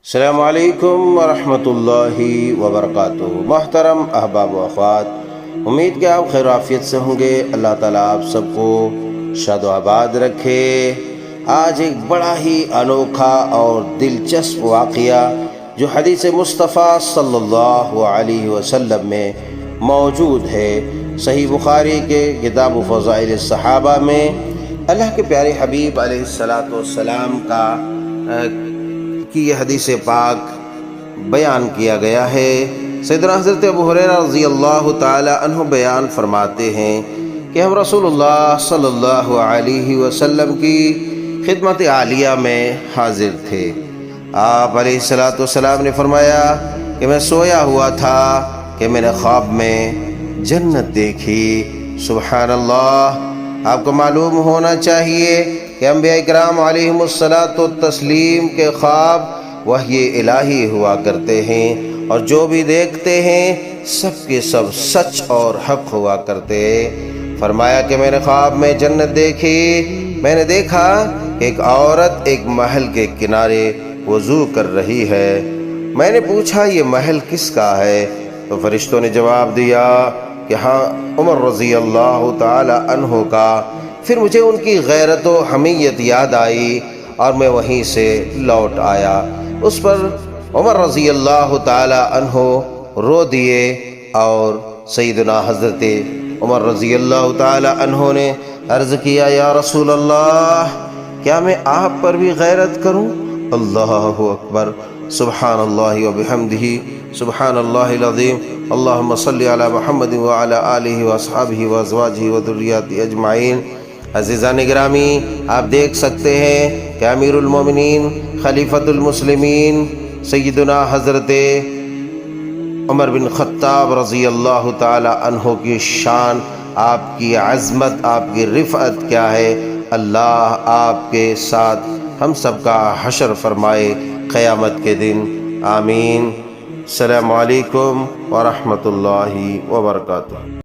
السلام علیکم ورحمۃ اللہ وبرکاتہ۔ محترم احباب و اخوات، امید کہ آپ خیر و عافیت سے ہوں گے۔ اللہ تعالیٰ آپ سب کو شاد و آباد رکھے۔ آج ایک بڑا ہی انوکھا اور دلچسپ واقعہ جو حدیث مصطفیٰ صلی اللہ علیہ وسلم میں موجود ہے، صحیح بخاری کے کتاب فضائل الصحابہ میں اللہ کے پیارے حبیب علیہ الصلاۃ والسلام کی یہ حدیث پاک بیان کیا گیا ہے۔ سیدنا حضرت ابو ہریرہ رضی اللہ تعالی عنہ بیان فرماتے ہیں کہ ہم رسول اللہ صلی اللہ علیہ وسلم کی خدمت عالیہ میں حاضر تھے۔ آپ علیہ الصلاۃ والسلام نے فرمایا کہ میں سویا ہوا تھا کہ میں نے خواب میں جنت دیکھی۔ سبحان اللہ! آپ کو معلوم ہونا چاہیے کہ انبیاء اکرام علیہم الصلاۃ والتسلیم کے خواب وحی الہی ہوا کرتے ہیں، اور جو بھی دیکھتے ہیں سب کے سب سچ اور حق ہوا کرتے ہیں۔ فرمایا کہ میں نے خواب میں جنت دیکھی۔ میں نے دیکھا کہ ایک عورت ایک محل کے کنارے وضو کر رہی ہے۔ میں نے پوچھا یہ محل کس کا ہے؟ تو فرشتوں نے جواب دیا کہ ہاں، عمر رضی اللہ تعالی عنہ کا۔ پھر مجھے ان کی غیرت و حمیت یاد آئی اور میں وہیں سے لوٹ آیا۔ اس پر عمر رضی اللہ تعالی عنہ رو دیے، اور سیدنا حضرت عمر رضی اللہ تعالی عنہ نے عرض کیا، یا رسول اللہ، کیا میں آپ پر بھی غیرت کروں؟ اللہ اکبر! سبحان اللہ وبحمدہ، سبحان اللہ العظیم، اللہم صلی علی محمد وعلی آلہ واصحابہ وازواجہ وذریاتہ اجمعین۔ عزیزان گرامی، آپ دیکھ سکتے ہیں کہ امیر المومنین خلیفۃ المسلمین سیدنا حضرت عمر بن خطاب رضی اللہ تعالی عنہ کی شان، آپ کی عظمت، آپ کی رفعت کیا ہے۔ اللہ آپ کے ساتھ ہم سب کا حشر فرمائے قیامت کے دن، آمین۔ السلام علیکم ورحمۃ اللہ وبرکاتہ۔